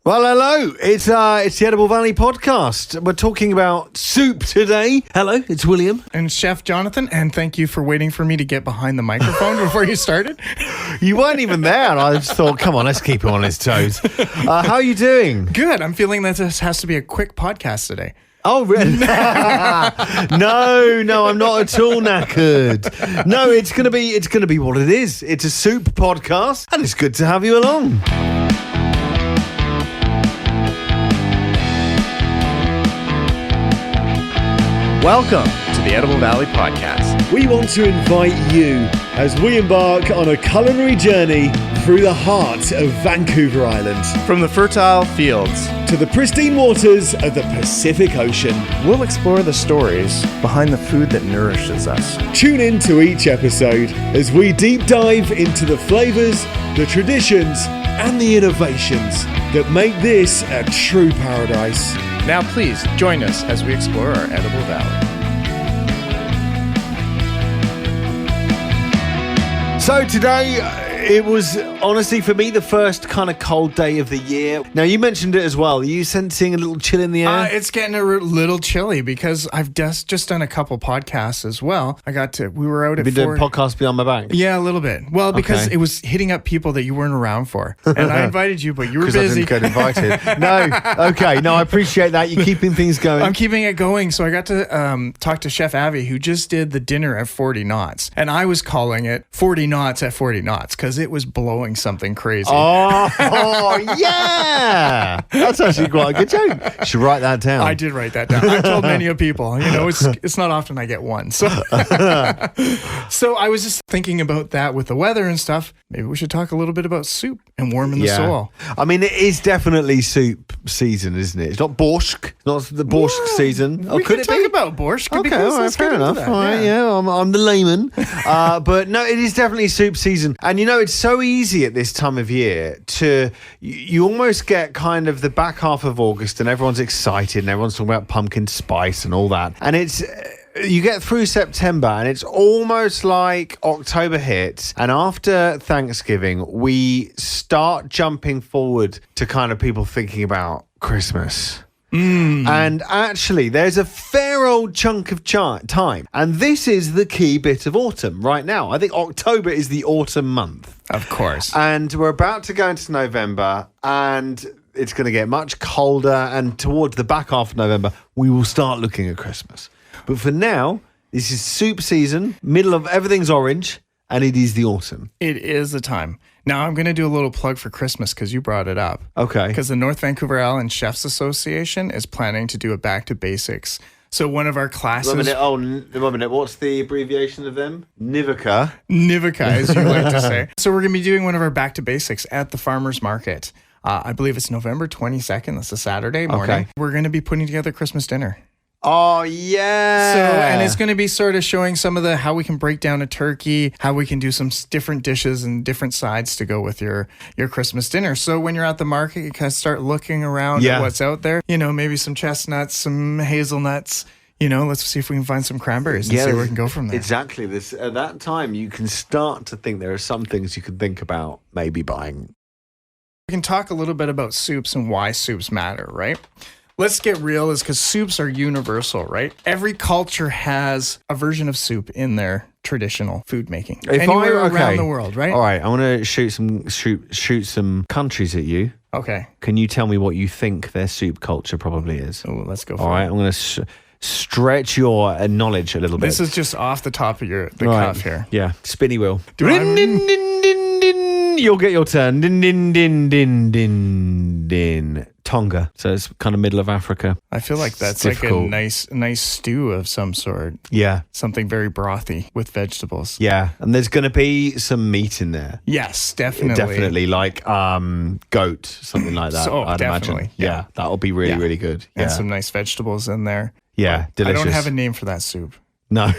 Well, hello. It's the Edible Valley podcast. We're talking about soup today. Hello, it's William. And Chef Jonathan, and thank you for waiting for me to get behind the microphone before you started. You weren't even there, and I just thought, come on, let's keep him on his toes. How are you doing? Good. I'm feeling that this has to be a quick podcast today. Oh, really? No, I'm not at all knackered. No, it's gonna be what it is. It's a soup podcast, and it's good to have you along. Welcome to the Edible Valley podcast. We want to invite you as we embark on a culinary journey through the heart of Vancouver Island. From the fertile fields to the pristine waters of the Pacific Ocean. we'll explore the stories behind the food that nourishes us. Tune in to each episode as we deep dive into the flavors, the traditions, and the innovations that make this a true paradise. Now please join us as we explore our Edible Valley. So today, it was honestly for me the first kind of cold day of the year. Now you mentioned it as well. Are you sensing a little chill in the air? It's getting a little chilly because I've just done a couple podcasts as well. We were out at You've been doing podcasts behind my back? Yeah, a little bit. Well, because it was hitting up people that you weren't around for. And I invited you, but you were busy. Because I didn't get invited. No, okay. No, I appreciate that. You're keeping things going. I'm keeping it going. So I got to talk to Chef Avi, who just did the dinner at 40 knots. And I was calling it 40 knots at 40 knots because it was blowing something crazy. Oh, yeah. That's actually quite a good joke. You should write that down. I did write that down. I told many of people, it's not often I get one. So, so I was just thinking about that with the weather and stuff. Maybe we should talk a little bit about soup and warming the soul. I mean, it is definitely soup season, isn't it? It's not borscht. Not the borscht season. We could talk about borscht. Okay, all right, fair enough. All right, I'm the layman. But no, it is definitely soup season. And it's so easy at this time of year you almost get kind of the back half of August and everyone's excited and everyone's talking about pumpkin spice and all that. And you get through September and it's almost like October hits, and after Thanksgiving we start jumping forward to kind of people thinking about Christmas. And actually there's a fair old chunk of time, and this is the key bit of autumn right now. I think October is the autumn month, of course, and we're about to go into November, and it's going to get much colder, and towards the back half of November we will start looking at Christmas. But for now, this is soup season, middle of everything's orange, and it is the autumn. It is the time. Now, I'm going to do a little plug for Christmas because you brought it up. Okay. Because the North Vancouver Island Chefs Association is planning to do a back to basics. So one of our classes... One minute. What's the abbreviation of them? NIVCA. NIVCA, as you like to say. So we're going to be doing one of our back to basics at the farmer's market. I believe it's November 22nd. That's a Saturday morning. Okay. We're going to be putting together Christmas dinner. Oh, yeah. So, and it's going to be sort of showing some of how we can break down a turkey, how we can do some different dishes and different sides to go with your Christmas dinner. So when you're at the market, you kind of start looking around at what's out there. Maybe some chestnuts, some hazelnuts. Let's see if we can find some cranberries and see where we can go from there. Exactly. At that time, you can start to think there are some things you can think about maybe buying. We can talk a little bit about soups and why soups matter, right? Let's get real, is because soups are universal, right? Every culture has a version of soup in their traditional food making. Anywhere around the world, right? All right, I want to shoot some countries at you. Okay. Can you tell me what you think their soup culture probably is? Oh, let's go for it. All right, I'm going to stretch your knowledge a little bit. This is just off the top of the cuff here. Yeah, spinny wheel. You'll get your turn. Din, din, din, din, din, din. Tonga. So it's kind of middle of Africa. I feel like that's like a nice stew of some sort. Yeah. Something very brothy with vegetables. Yeah. And there's going to be some meat in there. Yes, definitely. Definitely like goat, something like that. I'd definitely. Imagine. Yeah. That'll be really, really good. Yeah. And some nice vegetables in there. Yeah. Delicious. I don't have a name for that soup. No.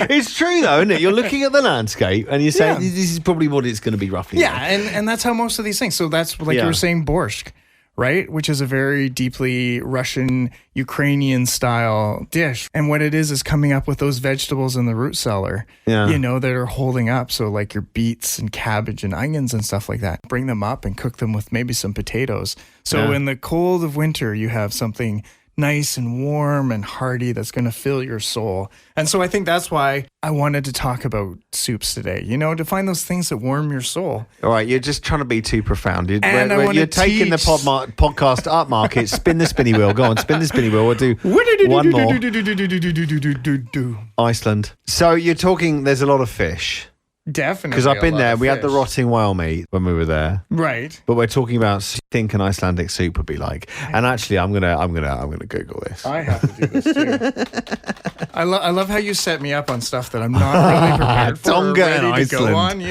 It's true though, isn't it? You're looking at the landscape and you're saying this is probably what it's going to be roughly. Yeah, and that's how most of these things. So that's like you were saying, borscht, right? Which is a very deeply Russian, Ukrainian style dish. And what it is coming up with those vegetables in the root cellar, that are holding up. So like your beets and cabbage and onions and stuff like that. Bring them up and cook them with maybe some potatoes. So in the cold of winter, you have something nice and warm and hearty that's going to fill your soul. And so I think that's why I wanted to talk about soups today, to find those things that warm your soul. All right, you're just trying to be too profound. You're taking the podcast up, Market. Spin the spinny wheel. Go on, spin the spinny wheel. We'll do one more. Iceland. So you're talking, there's a lot of fish. Definitely. Because I've been there. We had the rotting whale meat when we were there. Right. But we're talking about what I think an Icelandic soup would be like. And actually I'm gonna Google this. I have to do this too. I love how you set me up on stuff that I'm not really prepared for. Tonga and ready to Iceland. go on,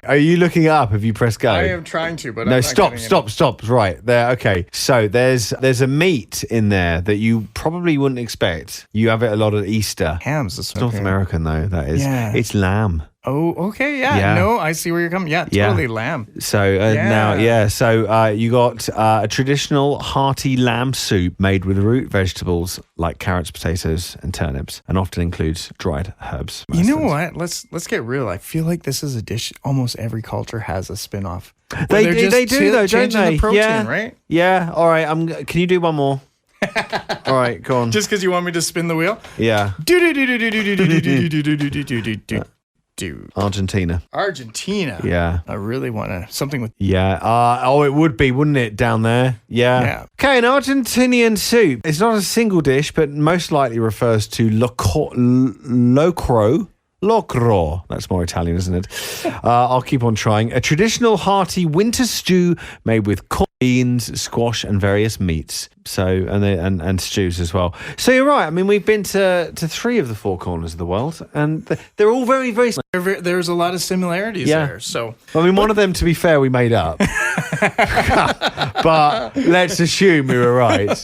Are you looking it up? Have you pressed go? I am trying to, but no, I'm stop. not Right there. Okay. So there's a meat in there that you probably wouldn't expect. You have it a lot at Easter. Hams. It's North American though. That is. Yeah. It's lamb. Oh, okay, yeah. No, I see where you're coming. Yeah, totally lamb. So you got a traditional hearty lamb soup made with root vegetables like carrots, potatoes, and turnips, and often includes dried herbs. You know what? Let's get real. I feel like this is a dish almost every culture has a spin-off. They do though, don't they? The protein, right? Yeah. All right. Can you do one more? All right, go on. Just because you want me to spin the wheel? Yeah. Argentina. Yeah. I really want something with... Yeah. It would be, wouldn't it, down there? Yeah. Okay, an Argentinian soup. It's not a single dish, but most likely refers to locro. That's more Italian, isn't it? I'll keep on trying. A traditional hearty winter stew made with corn, beans, squash, and various meats. So and stews as well. So you're right. I mean, we've been to 3 of the 4 corners of the world, and they're all very, very. There's a lot of similarities there. So I mean, one of them, to be fair, we made up. But let's assume we were right.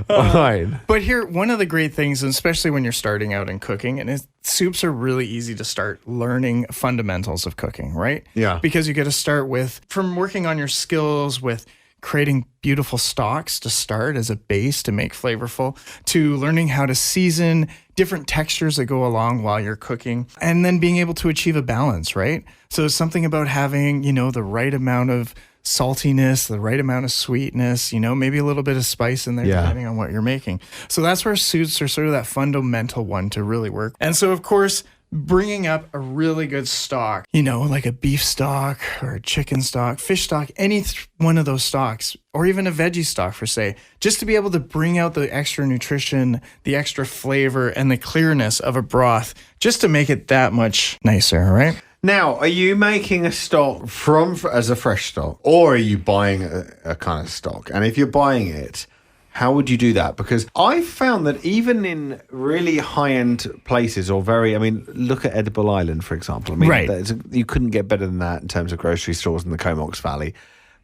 Fine. But here, one of the great things, and especially when you're starting out in cooking, and soups are really easy to start learning fundamentals of cooking, right? Yeah. Because you get to start from working on your skills with creating beautiful stocks to start as a base to make flavorful, to learning how to season different textures that go along while you're cooking, and then being able to achieve a balance, right? So it's something about having, the right amount of saltiness, the right amount of sweetness, maybe a little bit of spice in there depending on what you're making. So that's where soups are sort of that fundamental one to really work. And so, of course, bringing up a really good stock, like a beef stock or a chicken stock, fish stock, any one of those stocks, or even a veggie stock for say, just to be able to bring out the extra nutrition, the extra flavor, and the clearness of a broth, just to make it that much nicer, right? Now, are you making a stock as a fresh stock, or are you buying a kind of stock? And if you're buying it, how would you do that? Because I found that even in really high-end places look at Edible Island, for example. Right. You couldn't get better than that in terms of grocery stores in the Comox Valley.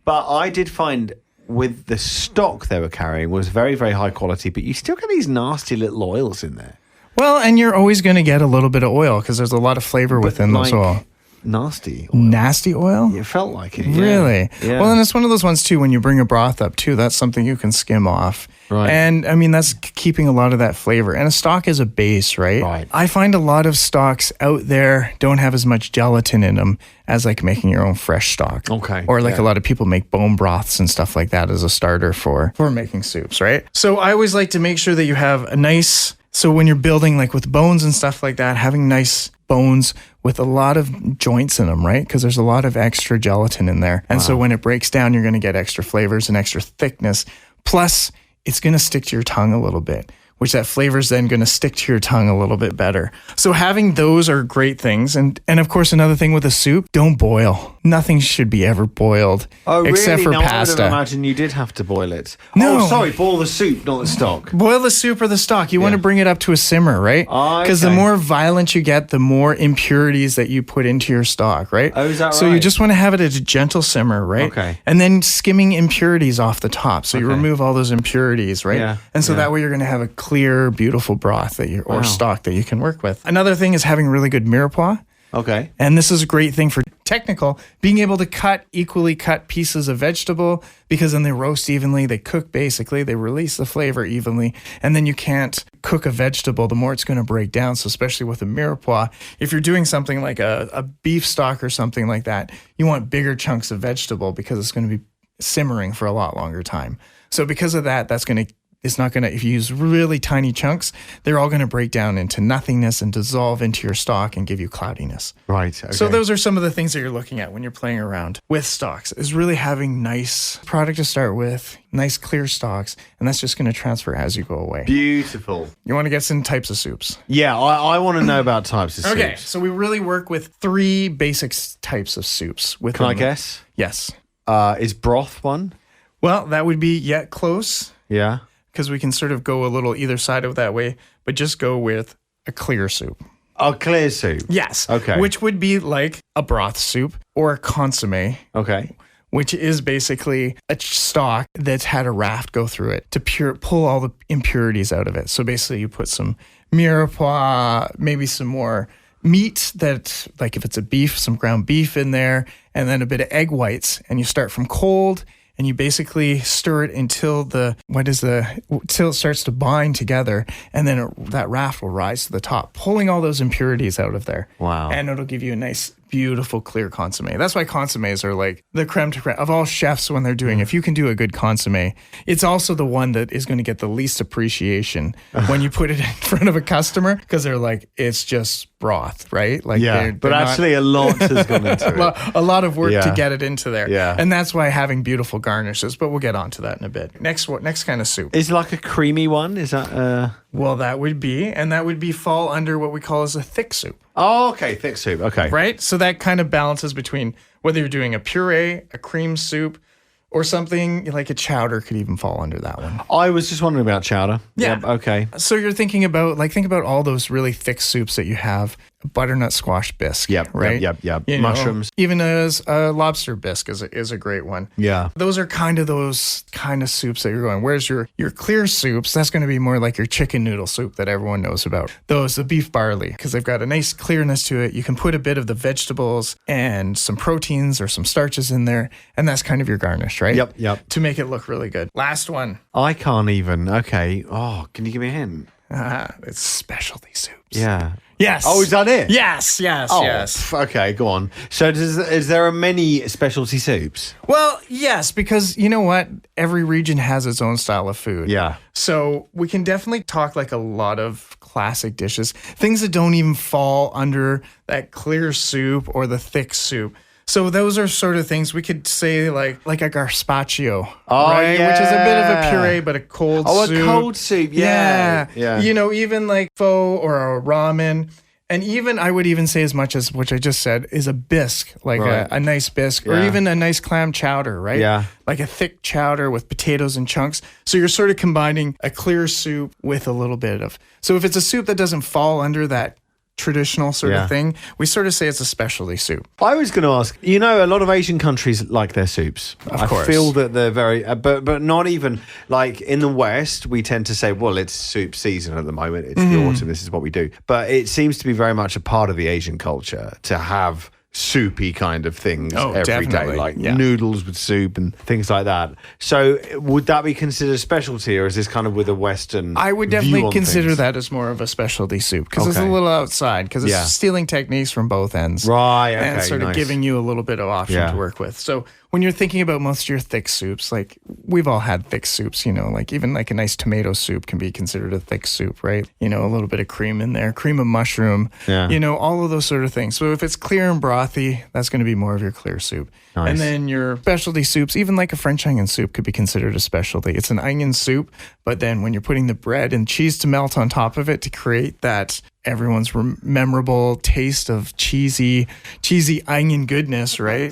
But I did find with the stock they were carrying was very, very high quality, but you still get these nasty little oils in there. Well, and you're always going to get a little bit of oil because there's a lot of flavor within those oil. Nasty oil. Nasty oil? It felt like it. Really? Yeah. Well, and it's one of those ones too, when you bring a broth up too, that's something you can skim off. Right. And that's keeping a lot of that flavor. And a stock is a base, right? Right. I find a lot of stocks out there don't have as much gelatin in them as like making your own fresh stock. Okay. Or like a lot of people make bone broths and stuff like that as a starter for making soups, right? So I always like to make sure that you have a nice... So when you're building like with bones and stuff like that, having nice bones with a lot of joints in them, right? Because there's a lot of extra gelatin in there. And so when it breaks down, you're going to get extra flavors and extra thickness. Plus, it's going to stick to your tongue a little bit, which that flavor is then going to stick to your tongue a little bit better. So having those are great things. And of course, another thing with a soup, don't boil. Nothing should be ever boiled except for pasta. I would imagine you did have to boil it. No. Oh, sorry, boil the soup, not the stock. Boil the soup or the stock. You want to bring it up to a simmer, right? Because the more violent you get, the more impurities that you put into your stock, right? Oh, is that right? So you just want to have it at a gentle simmer, right? Okay. And then skimming impurities off the top. So you remove all those impurities, right? Yeah. And so that way you're going to have a clear, beautiful broth or stock that you can work with. Another thing is having really good mirepoix. Okay. And this is a great thing for technical, being able to equally cut pieces of vegetable, because then they roast evenly, they cook basically, they release the flavor evenly, and then you can't cook a vegetable, the more it's going to break down. So especially with a mirepoix, if you're doing something like a beef stock or something like that, you want bigger chunks of vegetable because it's going to be simmering for a lot longer time. So because of that, it's not going to, if you use really tiny chunks, they're all going to break down into nothingness and dissolve into your stock and give you cloudiness. Right. Okay. So those are some of the things that you're looking at when you're playing around with stocks, is really having nice product to start with, nice clear stocks, and that's just going to transfer as you go away. Beautiful. You want to get some types of soups. Yeah, I want to know about types of soups. Okay, so we really work with 3 basic types of soups. Can I guess? Yes. Is broth one? Well, that would be close. Yeah. Because we can sort of go a little either side of that way, but just go with a clear soup. A clear soup? Yes. Okay. Which would be like a broth soup or a consommé. Okay. Which is basically a stock that's had a raft go through it to pull all the impurities out of it. So basically you put some mirepoix, maybe some more meat that, like if it's a beef, some ground beef in there, and then a bit of egg whites, and you start from cold. And you basically stir it until until it starts to bind together, and then that raft will rise to the top, pulling all those impurities out of there. Wow. And it'll give you a nice, beautiful, clear consommé. That's why consommes are like the creme de creme of all chefs when they're doing. If you can do a good consommé, it's also the one that is going to get the least appreciation when you put it in front of a customer, because they're like, it's just broth, right? Like, yeah, but actually a lot has gone into it. A lot of work to get it into there. Yeah. And that's why having beautiful garnishes, but we'll get onto that in a bit. Next kind of soup. Is like a creamy one? Is that Well, that would be fall under what we call as a thick soup. Oh, okay, thick soup. Okay. Right? So that kind of balances between whether you're doing a puree, a cream soup, or something like a chowder could even fall under that one. I was just wondering about chowder. Yeah. Yep, okay. So you're thinking about, think about all those really thick soups that you have. Butternut squash bisque. Yep, right? Yep. You Mushrooms. Know, even as a lobster bisque is a great one. Yeah. Those are those kind of soups that you're going. Whereas your clear soups, that's going to be more like your chicken noodle soup that everyone knows about. The beef barley, because they've got a nice clearness to it. You can put a bit of the vegetables and some proteins or some starches in there, and that's kind of your garnish, right? Yep. To make it look really good. Last one. I can't even. Okay. Oh, can you give me a hint? It's specialty soups. Yeah. Yes. Oh, is that it? Yes. Oh, Yes. Okay, go on. So is there many specialty soups? Well, yes, because you know what? Every region has its own style of food. Yeah. So we can definitely talk like a lot of classic dishes, things that don't even fall under that clear soup or the thick soup. So those are sort of things we could say like a gazpacho, right? Yeah. Which is a bit of a puree, but a cold soup. Oh, a cold soup, yeah. You know, even like pho or a ramen. And even, I would even say as much as, which I just said, is a bisque, like a nice bisque, or even a nice clam chowder, right? Yeah. Like a thick chowder with potatoes and chunks. So you're sort of combining a clear soup with a little bit of, so if it's a soup that doesn't fall under that traditional sort of thing, we sort of say it's a specialty soup. I was going to ask, you know, a lot of Asian countries like their soups. Of course. I feel that they're very, but not even, like in the West, we tend to say, well, it's soup season at the moment. It's the autumn. This is what we do. But it seems to be very much a part of the Asian culture to have soupy kind of things every day, like noodles with soup and things like that. So would that be considered a specialty, or is this kind of with a Western I would definitely consider that as more of a specialty soup, because it's a little outside, because it's stealing techniques from both ends. Right, okay, and sort of giving you a little bit of option to work with. So when you're thinking about most of your thick soups, like we've all had thick soups, you know, like even like a nice tomato soup can be considered a thick soup, right? You know, a little bit of cream in there, cream of mushroom, you know, all of those sort of things. So if it's clear and brothy, that's going to be more of your clear soup. Nice. And then your specialty soups, even like a French onion soup could be considered a specialty. It's an onion soup, but then when you're putting the bread and cheese to melt on top of it to create that everyone's memorable taste of cheesy onion goodness, right?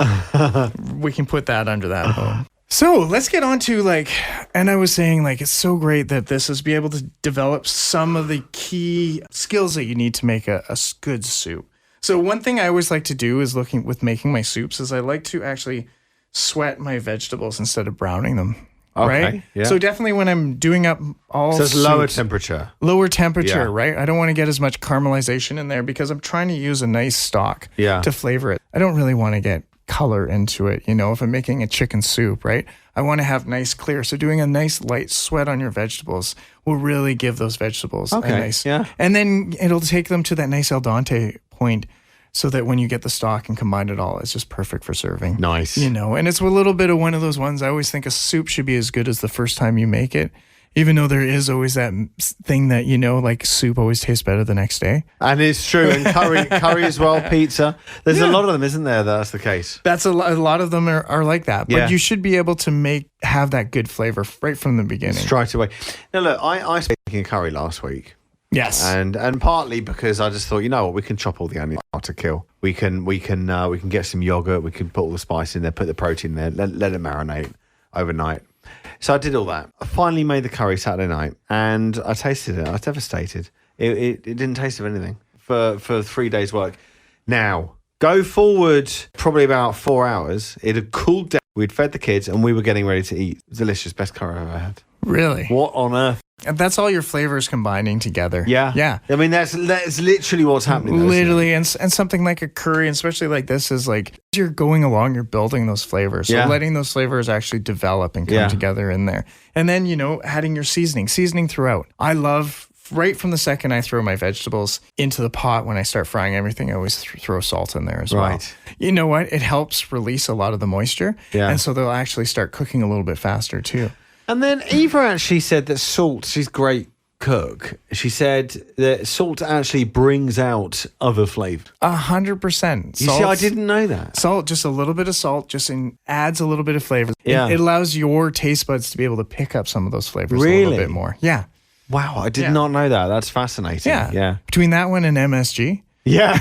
We can put that under that bowl. So let's get on to and I was saying it's so great that this is be able to develop some of the key skills that you need to make a good soup. So one thing I always like to do is making my soups is I like to actually sweat my vegetables instead of browning them. Okay, right? yeah. So definitely when I'm doing up all So it's lower soups, temperature. lower temperature, Yeah. right? I don't want to get as much caramelization in there because I'm trying to use a nice stock to flavor it. I don't really want to get color into it. You know, if I'm making a chicken soup, right? I want to have nice clear. So doing a nice light sweat on your vegetables will really give those vegetables a nice. Yeah. And then it'll take them to that nice al dente point so that when you get the stock and combine it all, it's just perfect for serving. Nice. You know, and it's a little bit of one of those ones. I always think a soup should be as good as the first time you make it, even though there is always that thing that, you know, like soup always tastes better the next day. And it's true. And curry as well, pizza. There's a lot of them, isn't there? That's the case. That's a lot of them are like that. But you should be able to have that good flavor right from the beginning. Straight away. Now, look, I was making curry last week. Yes. And partly because I just thought, you know what, we can chop all the onions out to kill. We can get some yogurt, we can put all the spice in there, put the protein in there, let it marinate overnight. So I did all that. I finally made the curry Saturday night and I tasted it. I was devastated. It didn't taste of anything for 3 days work. Now, go forward probably about 4 hours. It had cooled down. We'd fed the kids and we were getting ready to eat. Delicious, best curry I've ever had. Really? What on earth? And that's all your flavors combining together. Yeah. I mean, that's literally what's happening. Though, literally, and something like a curry, and especially like this, is like as you're going along, you're building those flavors. So letting those flavors actually develop and come together in there. And then, you know, adding your seasoning throughout. I love, right from the second I throw my vegetables into the pot when I start frying everything, I always throw salt in there as well. You know what? It helps release a lot of the moisture. Yeah. And so they'll actually start cooking a little bit faster too. And then Eva actually said that salt, she's a great cook. She said that salt actually brings out other flavors. 100%. You see, I didn't know that. Salt, just a little bit of salt, adds a little bit of flavor. Yeah. It allows your taste buds to be able to pick up some of those flavors a little bit more. Yeah. Wow, I did not know that. That's fascinating. Yeah. Between that one and MSG. Yeah.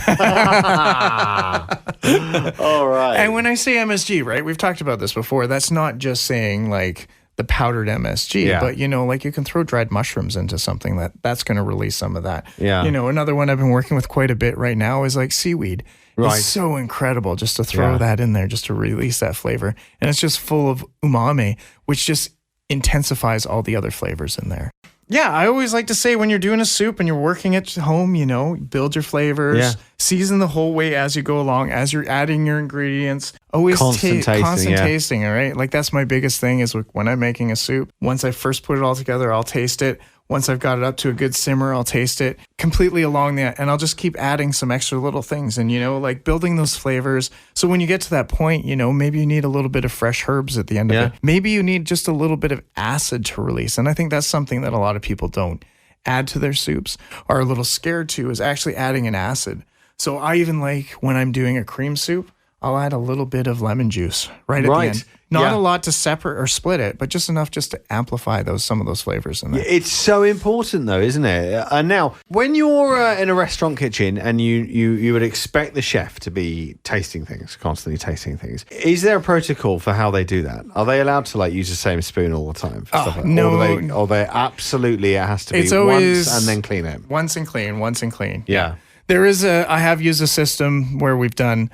All right. And when I say MSG, right, we've talked about this before. That's not just saying like the powdered MSG, but you know, like you can throw dried mushrooms into something that's going to release some of that. Yeah. You know, another one I've been working with quite a bit right now is like seaweed. Right. It's so incredible just to throw that in there, just to release that flavor. And it's just full of umami, which just intensifies all the other flavors in there. Yeah, I always like to say when you're doing a soup and you're working at home, you know, build your flavors, season the whole way as you go along, as you're adding your ingredients. Always constant tasting, all right? Like that's my biggest thing is when I'm making a soup, once I first put it all together, I'll taste it. Once I've got it up to a good simmer, I'll taste it completely along that. And I'll just keep adding some extra little things and, you know, like building those flavors. So when you get to that point, you know, maybe you need a little bit of fresh herbs at the end of it. Maybe you need just a little bit of acid to release. And I think that's something that a lot of people don't add to their soups, are a little scared to, is actually adding an acid. So I even like when I'm doing a cream soup, I'll add a little bit of lemon juice right at the end. Not a lot to separate or split it, but just enough just to amplify some of those flavors in there. It's so important though, isn't it? And now, when you're in a restaurant kitchen and you would expect the chef to be constantly tasting things, is there a protocol for how they do that? Are they allowed to like use the same spoon all the time? For stuff like no. Or they absolutely, it has to be once and then clean it? Once and clean. Yeah. I have used a system where we've done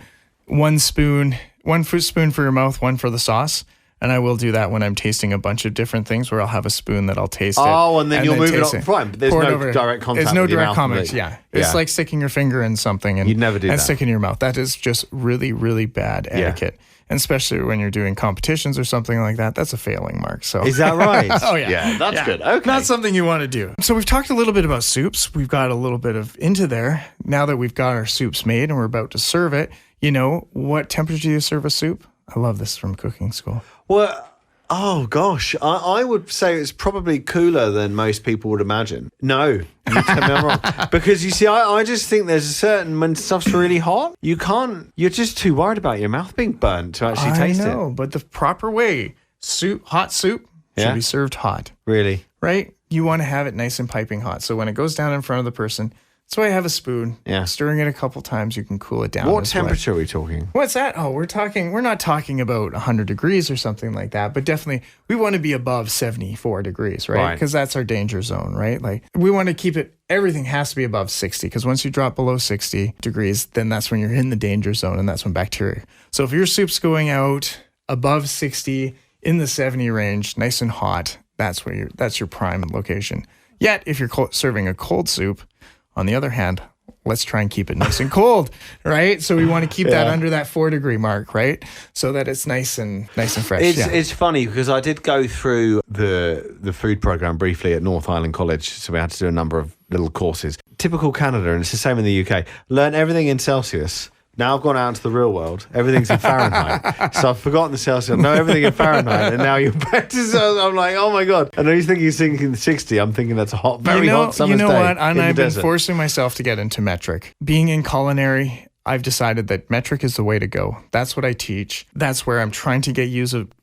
one fruit spoon for your mouth, one for the sauce. And I will do that when I'm tasting a bunch of different things where I'll have a spoon that I'll taste it. Oh, and then you'll move it up. Fine, but there's no direct contact. There's no direct contact, It's like sticking your finger in something and, you'd never do that. And sticking in your mouth. That is just really, really bad etiquette. And especially when you're doing competitions or something like that, that's a failing mark. So is that right? Oh, yeah. Yeah, that's good. Okay. Not something you want to do. So we've talked a little bit about soups. We've got a little bit of into there. Now that we've got our soups made and we're about to serve it, you know, what temperature do you serve a soup? I love this from cooking school. Well, oh gosh, I would say it's probably cooler than most people would imagine. No, you tell me I'm wrong. Because you see, I just think there's a certain, when stuff's really hot, you're just too worried about your mouth being burnt to actually taste it. I know, but the proper way, hot soup should be served hot. Really? Right? You want to have it nice and piping hot. So when it goes down in front of the person, that's why I have a spoon. Yeah. Stirring it a couple times, you can cool it down. What temperature are we talking? What's that? Oh, we're not talking about 100 degrees or something like that, but definitely we want to be above 74 degrees, right? Because that's our danger zone, right? Like we want to keep it, everything has to be above 60 because once you drop below 60 degrees, then that's when you're in the danger zone and that's when bacteria. So if your soup's going out above 60, in the 70 range, nice and hot. That's your prime location. Yet, if you're serving a cold soup, on the other hand, let's try and keep it nice and cold, right? So we want to keep that under that 4-degree mark, right? So that it's nice and fresh. It's funny because I did go through the food program briefly at North Island College, so we had to do a number of little courses. Typical Canada, and it's the same in the UK. Learn everything in Celsius. Now I've gone out into the real world. Everything's in Fahrenheit. So I've forgotten the Celsius. I know everything in Fahrenheit. And now you're back to Celsius. I'm like, oh my God. And he's thinking 60. I'm thinking that's a hot, very hot summer's day. You know what? And I've been desert. forcing myself to get into metric. Being in culinary, I've decided that metric is the way to go. That's what I teach. That's where I'm trying to get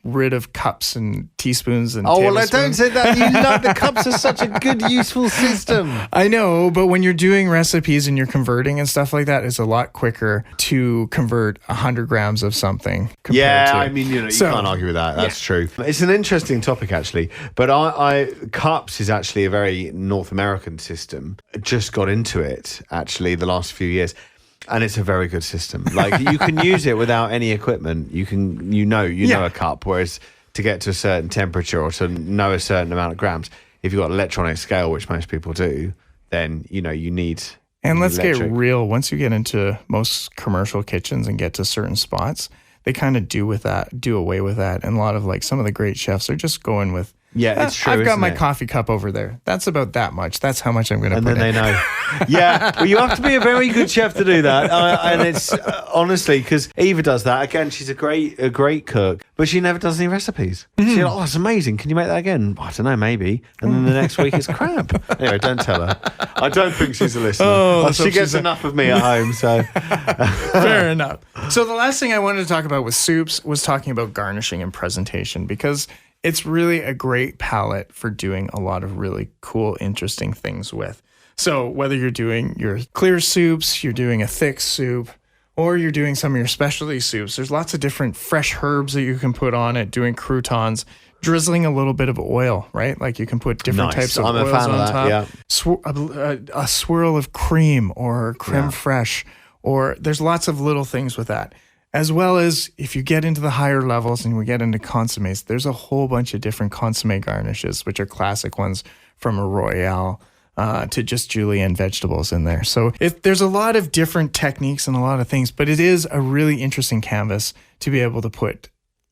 rid of cups and teaspoons and tablespoons. I don't say that. You know, the cups are such a good, useful system. I know, but when you're doing recipes and you're converting and stuff like that, it's a lot quicker to convert 100 grams of something. I mean, you can't argue with that. That's true. It's an interesting topic, actually. But cups is actually a very North American system. I just got into it, actually, the last few years. And it's a very good system. Like, you can use it without any equipment. You know a cup, whereas to get to a certain temperature or to know a certain amount of grams, if you've got an electronic scale, which most people do, then, you need... And let's get real. Once you get into most commercial kitchens and get to certain spots, they kind of do away with that. And a lot of some of the great chefs are just going with, it's true. I've got my coffee cup over there. That's about that much. That's how much I'm going to put in. And then they know. Well, you have to be a very good chef to do that. And it's honestly, because Eva does that. Again, she's a great cook, but she never does any recipes. She's like, that's amazing. Can you make that again? I don't know, maybe. And then the next week it's crap. Anyway, don't tell her. I don't think she's a listener. She gets enough of me at home, so. Fair enough. So the last thing I wanted to talk about with soups was talking about garnishing and presentation, because it's really a great palette for doing a lot of really cool, interesting things with. So whether you're doing your clear soups, you're doing a thick soup, or you're doing some of your specialty soups, there's lots of different fresh herbs that you can put on it, doing croutons, drizzling a little bit of oil, right? Like you can put different types of oils on top. A swirl of cream or creme fraiche, or there's lots of little things with that. As well as if you get into the higher levels and we get into consommes, there's a whole bunch of different consomme garnishes, which are classic ones from a Royale to just julienne vegetables in there. So there's a lot of different techniques and a lot of things, but it is a really interesting canvas to be able to put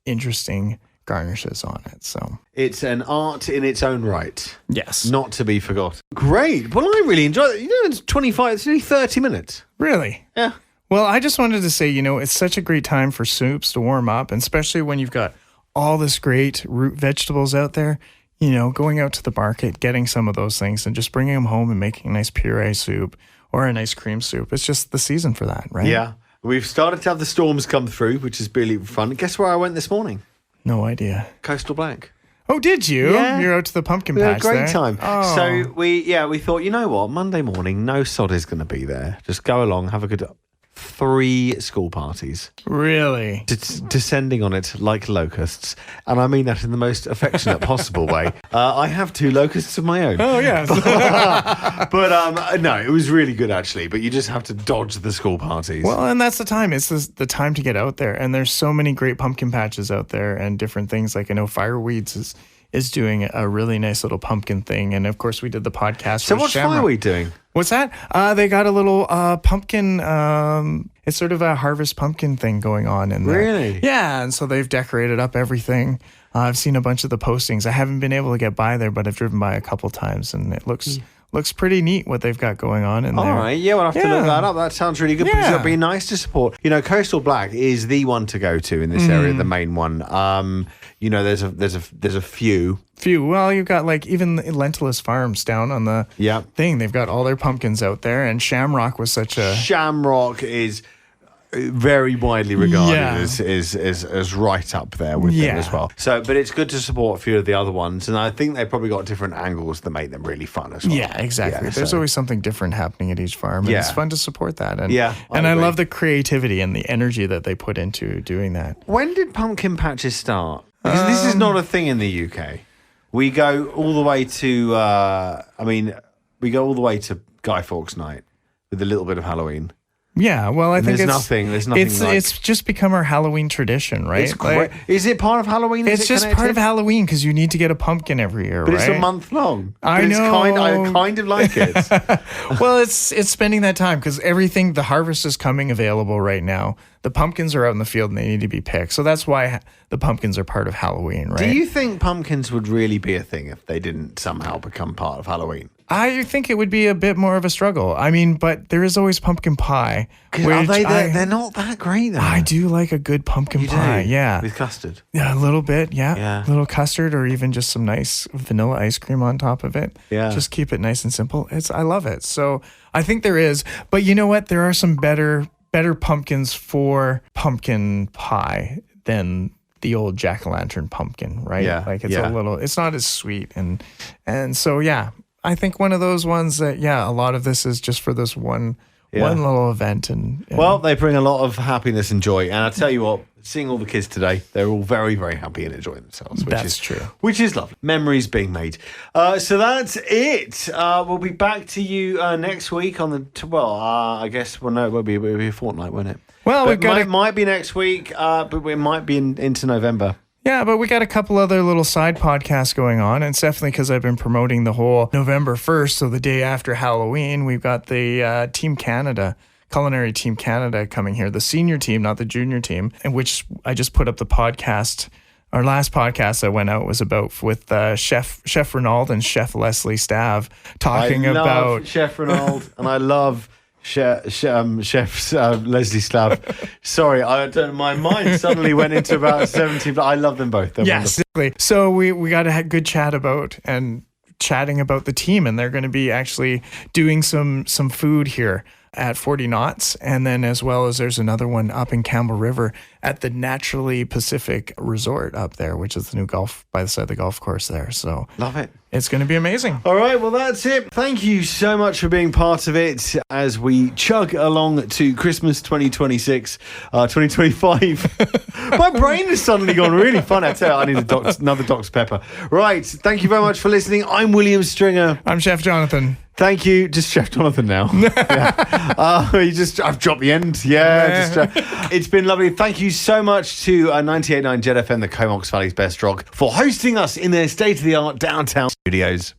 interesting garnishes on it. So it's an art in its own right. Yes. Not to be forgotten. Great. Well, I really enjoyed it. It's only 30 minutes. Really? Yeah. Well, I just wanted to say, it's such a great time for soups to warm up, and especially when you've got all this great root vegetables out there, going out to the market, getting some of those things and just bringing them home and making a nice puree soup or a nice cream soup. It's just the season for that, right? Yeah. We've started to have the storms come through, which is really fun. Guess where I went this morning? No idea. Coastal Black. Oh, did you? Yeah. You're out to the pumpkin patch. We had a great time. Oh. So we thought, you know what? Monday morning, no sod is going to be there. Just go along, have a good 3 school parties. Really? Descending on it like locusts. And I mean that in the most affectionate possible way. I have 2 locusts of my own. Oh, yes. But no, it was really good, actually. But you just have to dodge the school parties. Well, and that's the time. It's the time to get out there. And there's so many great pumpkin patches out there and different things. Like I know Fireweeds is doing a really nice little pumpkin thing. And, of course, we did the podcast. So what's Fireweed doing? What's that? They got a little pumpkin, it's sort of a harvest pumpkin thing going on in there. Really? Yeah, and so they've decorated up everything. I've seen a bunch of the postings. I haven't been able to get by there, but I've driven by a couple times, and it looks pretty neat what they've got going on in there. All right, we'll have to look that up. That sounds really good because it'll be nice to support. Coastal Black is the one to go to in this area, the main one. There's a few. Well, you've got even Lentilus Farms down on the thing. They've got all their pumpkins out there, and Shamrock was such a... Shamrock is very widely regarded as right up there with them as well. So, but it's good to support a few of the other ones, and I think they've probably got different angles that make them really fun as well. Yeah, exactly. There's always something different happening at each farm, and it's fun to support that. And, I love the creativity and the energy that they put into doing that. When did pumpkin patches start? Because this is not a thing in the UK. We go all the way to, we go all the way to Guy Fawkes Night with a little bit of Halloween. Yeah, well, I think there's nothing it's just become our Halloween tradition, right? Is it part of Halloween? It's just part of Halloween because you need to get a pumpkin every year, but right? it's a month long. I know. I kind of like it. Well, it's spending that time because the harvest is coming available right now. The pumpkins are out in the field and they need to be picked. So that's why the pumpkins are part of Halloween, right? Do you think pumpkins would really be a thing if they didn't somehow become part of Halloween? I think it would be a bit more of a struggle. I mean, but there is always pumpkin pie. They're not that great, though. I do like a good pumpkin pie, yeah. With custard. Yeah, a little bit, yeah. A little custard or even just some nice vanilla ice cream on top of it. Yeah. Just keep it nice and simple. I love it. So I think there is. But you know what? There are some better pumpkins for pumpkin pie than the old jack-o'-lantern pumpkin, right? Yeah. Like it's not as sweet. And so, yeah. I think one of those ones that, a lot of this is just for this one little event. And well, they bring a lot of happiness and joy. And I'll tell you what, seeing all the kids today, they're all very, very happy and enjoying themselves. That's true. Which is lovely. Memories being made. So that's it. We'll be back to you next week on the, I guess, it'll be a fortnight, won't it? Well, it might be next week, but it might be into November. Yeah, but we got a couple other little side podcasts going on. And it's definitely because I've been promoting the whole November 1st. So the day after Halloween, we've got the Team Canada, Culinary Team Canada coming here. The senior team, not the junior team, in which I just put up the podcast. Our last podcast that went out was about with Chef Renaud and Chef Leslie Stav talking about Chef Renaud, and I love Chef Leslie Slav. Sorry, my mind suddenly went into about 70, but I love them both. They're wonderful. So we got a good chat about chatting about the team, and they're going to be actually doing some food here at 40 Knots, and then as well as there's another one up in Campbell River at the Naturally Pacific Resort up there, which is the new golf by the side of the golf course there. So love it. It's going to be amazing. All right, well, that's it. Thank you so much for being part of it as we chug along to Christmas 2026, 2025. My brain has suddenly gone really fun. I tell you, I need another Dr. Pepper. Right, thank you very much for listening. I'm William Stringer. I'm Chef Jonathan. Thank you. Just Chef Jonathan now. I've dropped the end. It's been lovely. Thank you so much to 98.9 Jet FM, the Comox Valley's best rock, for hosting us in their state-of-the-art downtown studios.